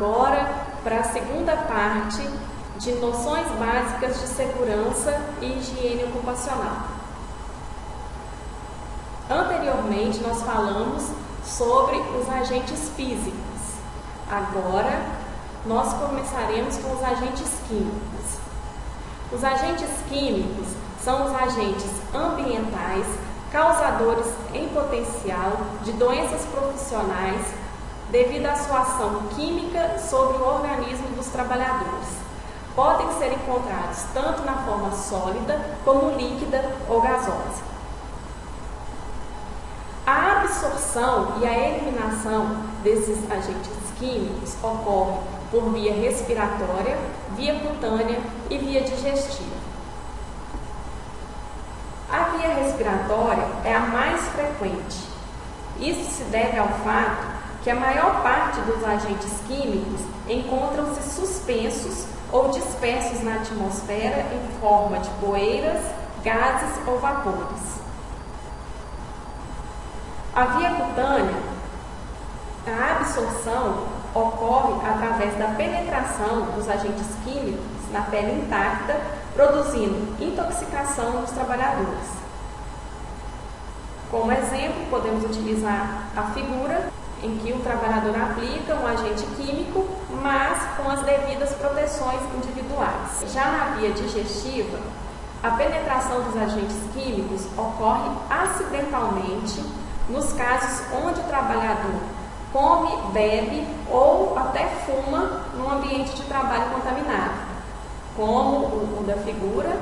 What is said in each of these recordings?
agora para a segunda parte de noções básicas de segurança e higiene ocupacional. Anteriormente, nós falamos sobre os agentes físicos. Agora, nós começaremos com os agentes químicos. Os agentes químicos são os agentes ambientais causadores em potencial de doenças profissionais devido à sua ação química sobre o organismo dos trabalhadores. Podem ser encontrados tanto na forma sólida como líquida ou gasosa. A absorção e a eliminação desses agentes químicos ocorre por via respiratória, via cutânea e via digestiva. A via respiratória é a mais frequente. Isso se deve ao fato que a maior parte dos agentes químicos encontram-se suspensos ou dispersos na atmosfera em forma de poeiras, gases ou vapores. A via cutânea, a absorção ocorre através da penetração dos agentes químicos na pele intacta, produzindo intoxicação dos trabalhadores. Como exemplo, podemos utilizar a figura em que o trabalhador aplica um agente químico, mas com as devidas proteções individuais. Já na via digestiva, a penetração dos agentes químicos ocorre acidentalmente nos casos onde o trabalhador come, bebe ou até fuma num ambiente de trabalho contaminado, como o da figura,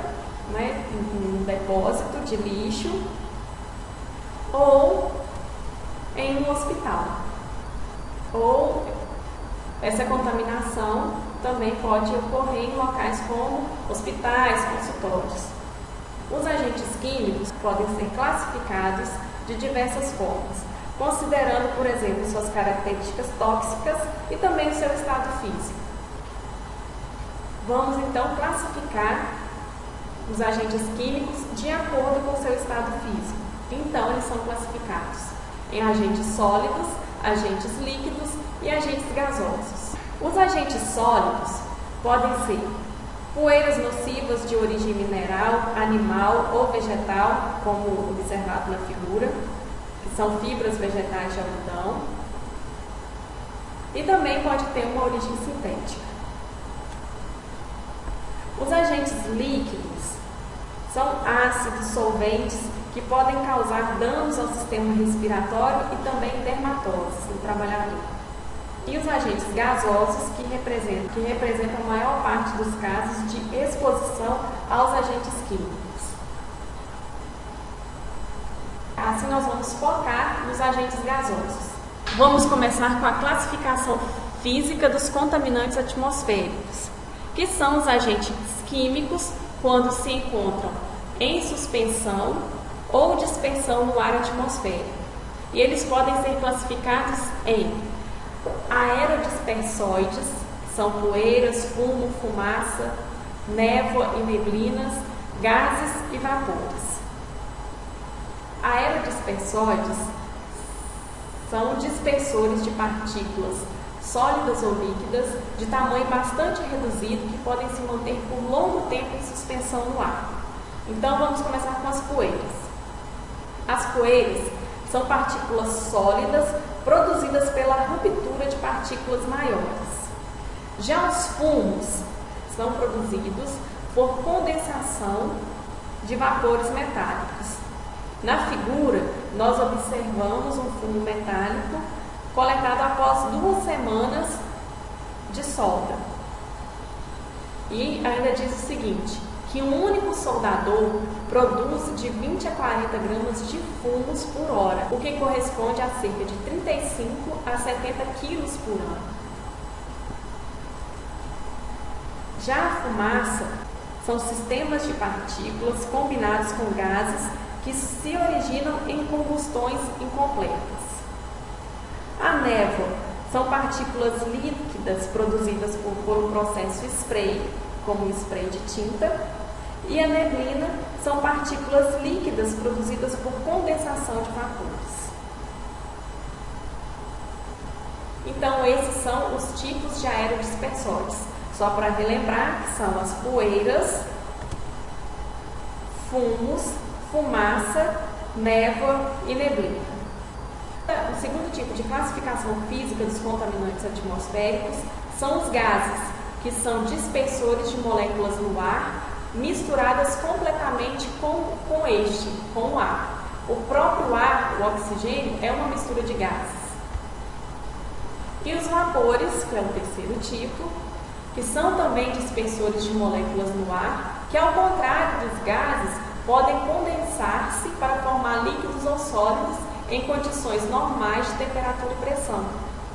um depósito de lixo ou em um hospital. Ou essa contaminação também pode ocorrer em locais como hospitais, consultórios. Os agentes químicos podem ser classificados de diversas formas, considerando, por exemplo, suas características tóxicas e também o seu estado físico. Vamos então classificar os agentes químicos de acordo com o seu estado físico. Então, eles são classificados em agentes sólidos, agentes líquidos e agentes gasosos. Os agentes sólidos podem ser poeiras nocivas de origem mineral, animal ou vegetal, como observado na figura, que são fibras vegetais de algodão, e também pode ter uma origem sintética. Os agentes líquidos são ácidos, solventes, que podem causar danos ao sistema respiratório e também dermatoses no trabalhador. E os agentes gasosos, que representam a maior parte dos casos de exposição aos agentes químicos. Assim, nós vamos focar nos agentes gasosos. Vamos começar com a classificação física dos contaminantes atmosféricos, que são os agentes químicos quando se encontram em suspensão ou dispersão no ar atmosférico. E eles podem ser classificados em aerodispersóides, que são poeiras, fumo, fumaça, névoa e neblinas, gases e vapores. Aerodispersóides são dispersores de partículas sólidas ou líquidas de tamanho bastante reduzido que podem se manter por longo tempo em suspensão no ar. Então, vamos começar com as poeiras. As poeiras são partículas sólidas produzidas pela ruptura de partículas maiores. Já os fumos são produzidos por condensação de vapores metálicos. Na figura, nós observamos um fumo metálico coletado após 2 semanas de solda. E ainda diz o seguinte, que um único soldador produz de 20 a 40 gramas de fumos por hora, o que corresponde a cerca de 35 a 70 quilos por ano. Já a fumaça são sistemas de partículas combinados com gases que se originam em combustões incompletas. A névoa são partículas líquidas produzidas por um processo spray, como o spray de tinta, e a neblina são partículas líquidas produzidas por condensação de vapores. Então, esses são os tipos de aerodispersores. Só para relembrar, que são as poeiras, fumos, fumaça, névoa e neblina. O segundo tipo de classificação física dos contaminantes atmosféricos são os gases, que são dispersores de moléculas no ar, misturadas completamente com o ar. O próprio ar, o oxigênio, é uma mistura de gases. E os vapores, que é o terceiro tipo, que são também dispersores de moléculas no ar, que ao contrário dos gases, podem condensar-se para formar líquidos ou sólidos em condições normais de temperatura e pressão.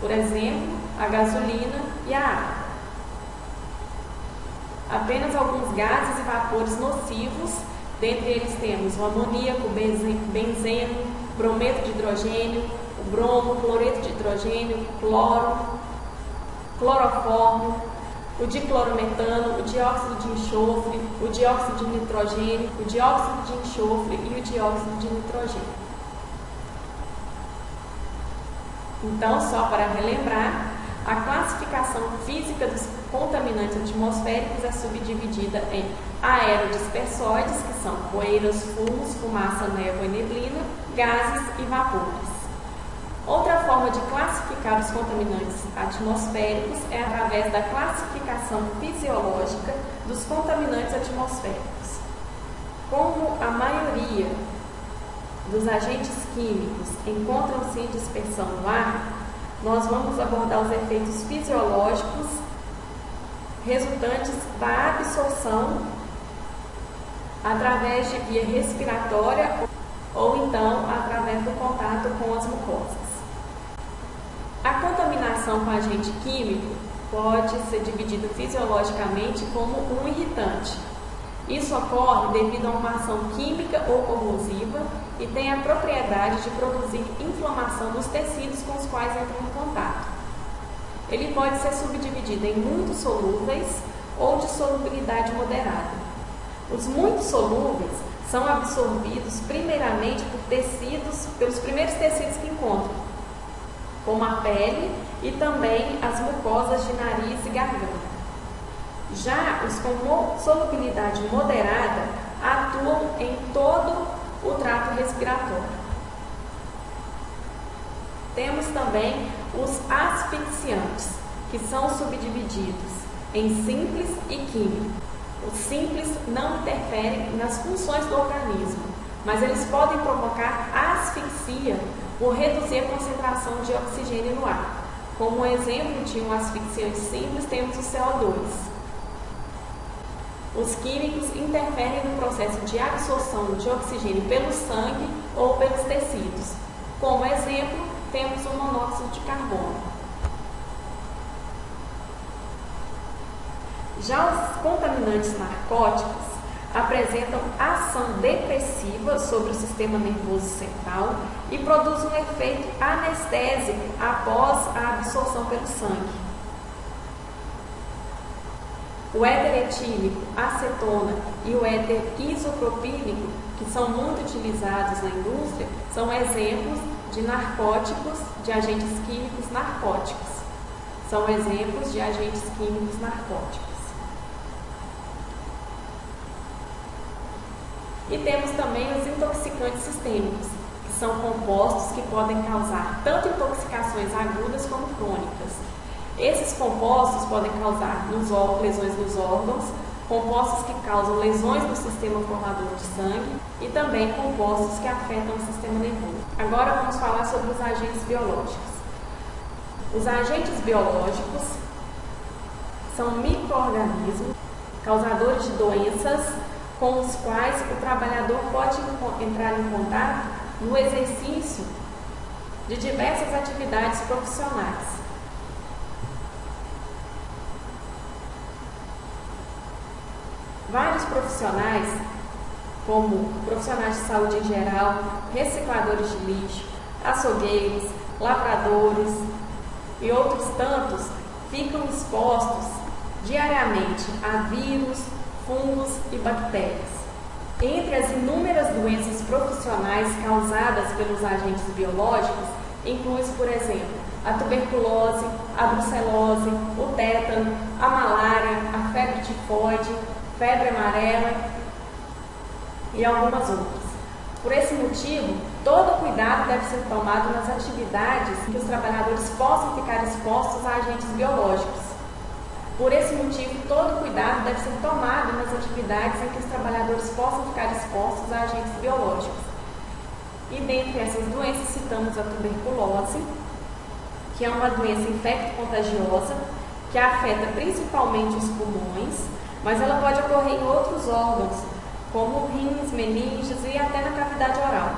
Por exemplo, a gasolina e a água. Apenas alguns gases e vapores nocivos, dentre eles temos o amoníaco, benzeno, brometo de hidrogênio, o bromo, cloreto de hidrogênio, cloro, cloroformo, o diclorometano, o dióxido de enxofre, o dióxido de nitrogênio, o dióxido de enxofre e o dióxido de nitrogênio. Então, só para relembrar, a classificação física dos contaminantes atmosféricos é subdividida em aerodispersóides, que são poeiras, fumos, fumaça, névoa e neblina, gases e vapores. Outra forma de classificar os contaminantes atmosféricos é através da classificação fisiológica dos contaminantes atmosféricos. Como a maioria dos agentes químicos encontram-se em dispersão no ar, nós vamos abordar os efeitos fisiológicos resultantes da absorção através de via respiratória ou então através do contato com as mucosas. A contaminação com agente químico pode ser dividida fisiologicamente como um irritante. Isso ocorre devido a uma ação química ou corrosiva e tem a propriedade de produzir inflamação nos tecidos com os quais entra em contato. Ele pode ser subdividido em muito solúveis ou de solubilidade moderada. Os muito solúveis são absorvidos primeiramente pelos primeiros tecidos que encontram, como a pele e também as mucosas de nariz e garganta. Já os com solubilidade moderada atuam em todo o trato respiratório. Temos também os asfixiantes, que são subdivididos em simples e químico. Os simples não interferem nas funções do organismo, mas eles podem provocar asfixia por reduzir a concentração de oxigênio no ar. Como exemplo de um asfixiante simples, temos o CO2. Os químicos interferem no processo de absorção de oxigênio pelo sangue ou pelos tecidos. Como exemplo, temos o monóxido de carbono. Já os contaminantes narcóticos apresentam ação depressiva sobre o sistema nervoso central e produzem um efeito anestésico após a absorção pelo sangue. O éter etílico, acetona e o éter isopropílico, que são muito utilizados na indústria, são exemplos de narcóticos, de agentes químicos narcóticos. São exemplos de agentes químicos narcóticos. E temos também os intoxicantes sistêmicos, que são compostos que podem causar tanto intoxicações agudas como crônicas. Esses compostos podem causar lesões nos órgãos, compostos que causam lesões no sistema formador de sangue e também compostos que afetam o sistema nervoso. Agora vamos falar sobre os agentes biológicos. Os agentes biológicos são micro-organismos causadores de doenças com os quais o trabalhador pode entrar em contato no exercício de diversas atividades profissionais. Vários profissionais, como profissionais de saúde em geral, recicladores de lixo, açougueiros, lavradores e outros tantos, ficam expostos diariamente a vírus, fungos e bactérias. Entre as inúmeras doenças profissionais causadas pelos agentes biológicos, inclui-se, por exemplo, a tuberculose, a brucelose, o tétano, a malária, a febre tifoide, febre amarela e algumas outras. Por esse motivo, todo cuidado deve ser tomado nas atividades em que os trabalhadores possam ficar expostos a agentes biológicos. Por esse motivo, todo cuidado deve ser tomado nas atividades em que os trabalhadores possam ficar expostos a agentes biológicos. E dentre essas doenças citamos a tuberculose, que é uma doença infecto-contagiosa, que afeta principalmente os pulmões, mas ela pode ocorrer em outros órgãos, como rins, meninges e até na cavidade oral.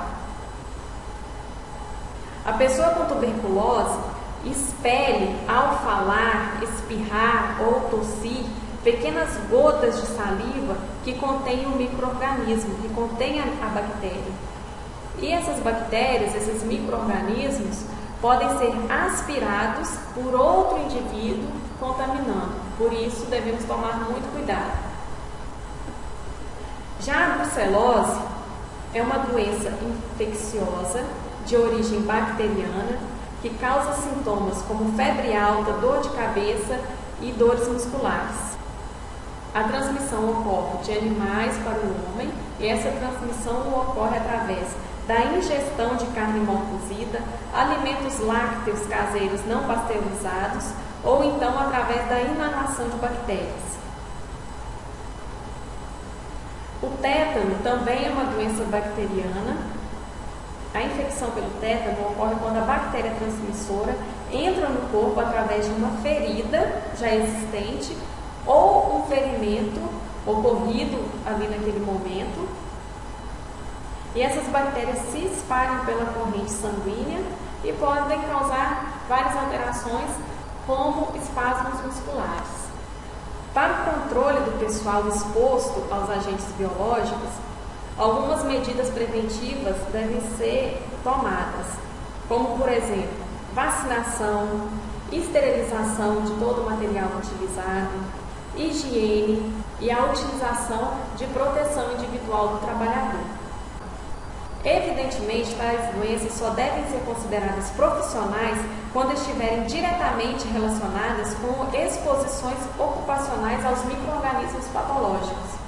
A pessoa com tuberculose expele, ao falar, espirrar ou tossir, pequenas gotas de saliva que contêm um micro-organismo, que contém a bactéria. E essas bactérias, esses micro-organismos, podem ser aspirados por outro indivíduo contaminando. Por isso, devemos tomar muito cuidado. Já a brucelose é uma doença infecciosa de origem bacteriana que causa sintomas como febre alta, dor de cabeça e dores musculares. A transmissão ocorre de animais para o homem e essa transmissão ocorre através da ingestão de carne mal cozida, alimentos lácteos caseiros não pasteurizados ou então através da inalação de bactérias. O tétano também é uma doença bacteriana. A infecção pelo tétano ocorre quando a bactéria transmissora entra no corpo através de uma ferida já existente ou um ferimento ocorrido ali naquele momento. E essas bactérias se espalham pela corrente sanguínea e podem causar várias alterações, como espasmos musculares. Para o controle do pessoal exposto aos agentes biológicos, algumas medidas preventivas devem ser tomadas, como, por exemplo, vacinação, esterilização de todo o material utilizado, higiene e a utilização de proteção individual do trabalhador. Evidentemente, tais doenças só devem ser consideradas profissionais quando estiverem diretamente relacionadas com exposições ocupacionais aos micro-organismos patológicos.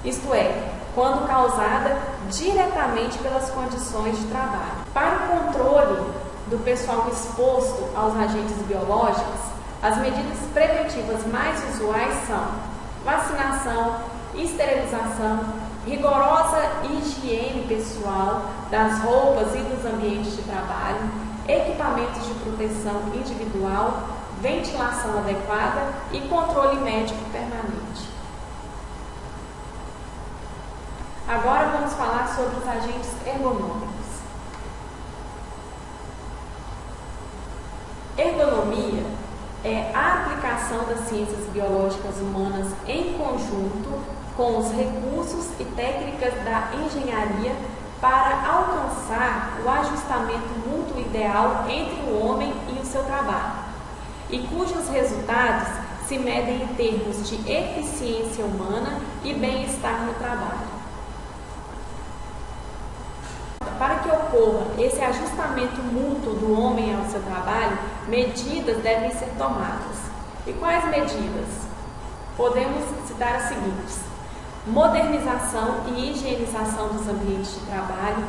Isto é, quando causada diretamente pelas condições de trabalho. Para o controle do pessoal exposto aos agentes biológicos, as medidas preventivas mais usuais são vacinação, esterilização, rigorosa higiene pessoal das roupas e dos ambientes de trabalho, equipamentos de proteção individual, ventilação adequada e controle médico permanente. Agora vamos falar sobre os agentes ergonômicos. Ergonomia é a aplicação das ciências biológicas humanas em conjunto com os recursos e técnicas da engenharia para alcançar o ajustamento mútuo ideal entre o homem e o seu trabalho, e cujos resultados se medem em termos de eficiência humana e bem-estar no trabalho. Para que ocorra esse ajustamento mútuo do homem ao seu trabalho, medidas devem ser tomadas. E quais medidas? Podemos citar as seguintes: modernização e higienização dos ambientes de trabalho,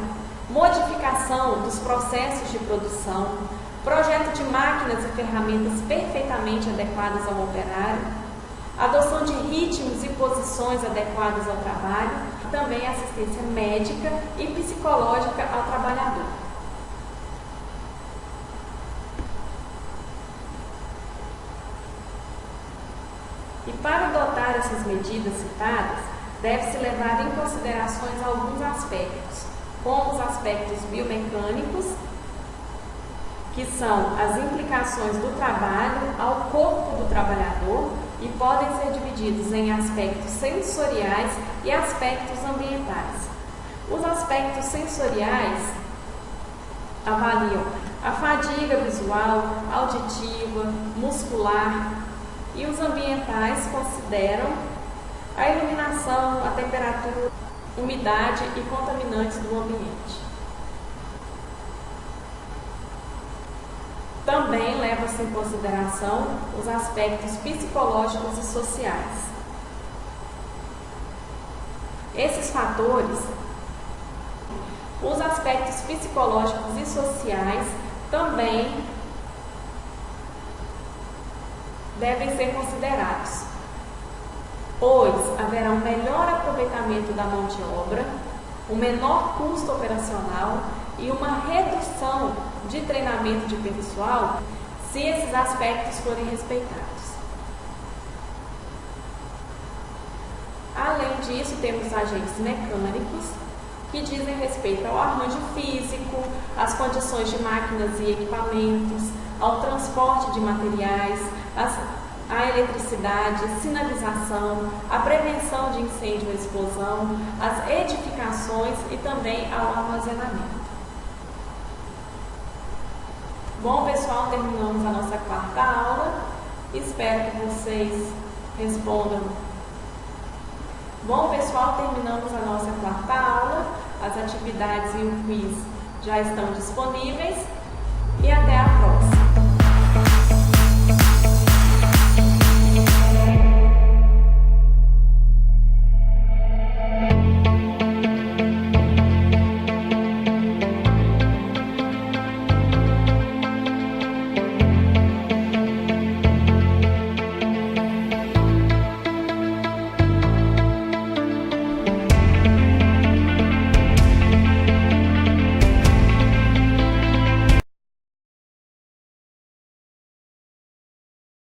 modificação dos processos de produção, projeto de máquinas e ferramentas perfeitamente adequadas ao operário, adoção de ritmos e posições adequadas ao trabalho, e também assistência médica e psicológica ao trabalhador. E para adotar essas medidas citadas, deve-se levar em considerações alguns aspectos, como os aspectos biomecânicos, que são as implicações do trabalho ao corpo do trabalhador e podem ser divididos em aspectos sensoriais e aspectos ambientais. Os aspectos sensoriais avaliam a fadiga visual, auditiva, muscular, e os ambientais consideram a iluminação, a temperatura, umidade e contaminantes do ambiente. Também leva-se em consideração os aspectos psicológicos e sociais. Esses fatores, os aspectos psicológicos e sociais também devem ser considerados, pois haverá um melhor aproveitamento da mão de obra, um menor custo operacional e uma redução de treinamento de pessoal se esses aspectos forem respeitados. Além disso, temos agentes mecânicos que dizem respeito ao arranjo físico, às condições de máquinas e equipamentos, ao transporte de materiais, à eletricidade, sinalização, à prevenção de incêndio e explosão, às edificações e também ao armazenamento. Bom, pessoal, terminamos a nossa quarta aula. Espero que vocês respondam. Bom, pessoal, terminamos a nossa quarta aula. As atividades e o quiz já estão disponíveis. E até a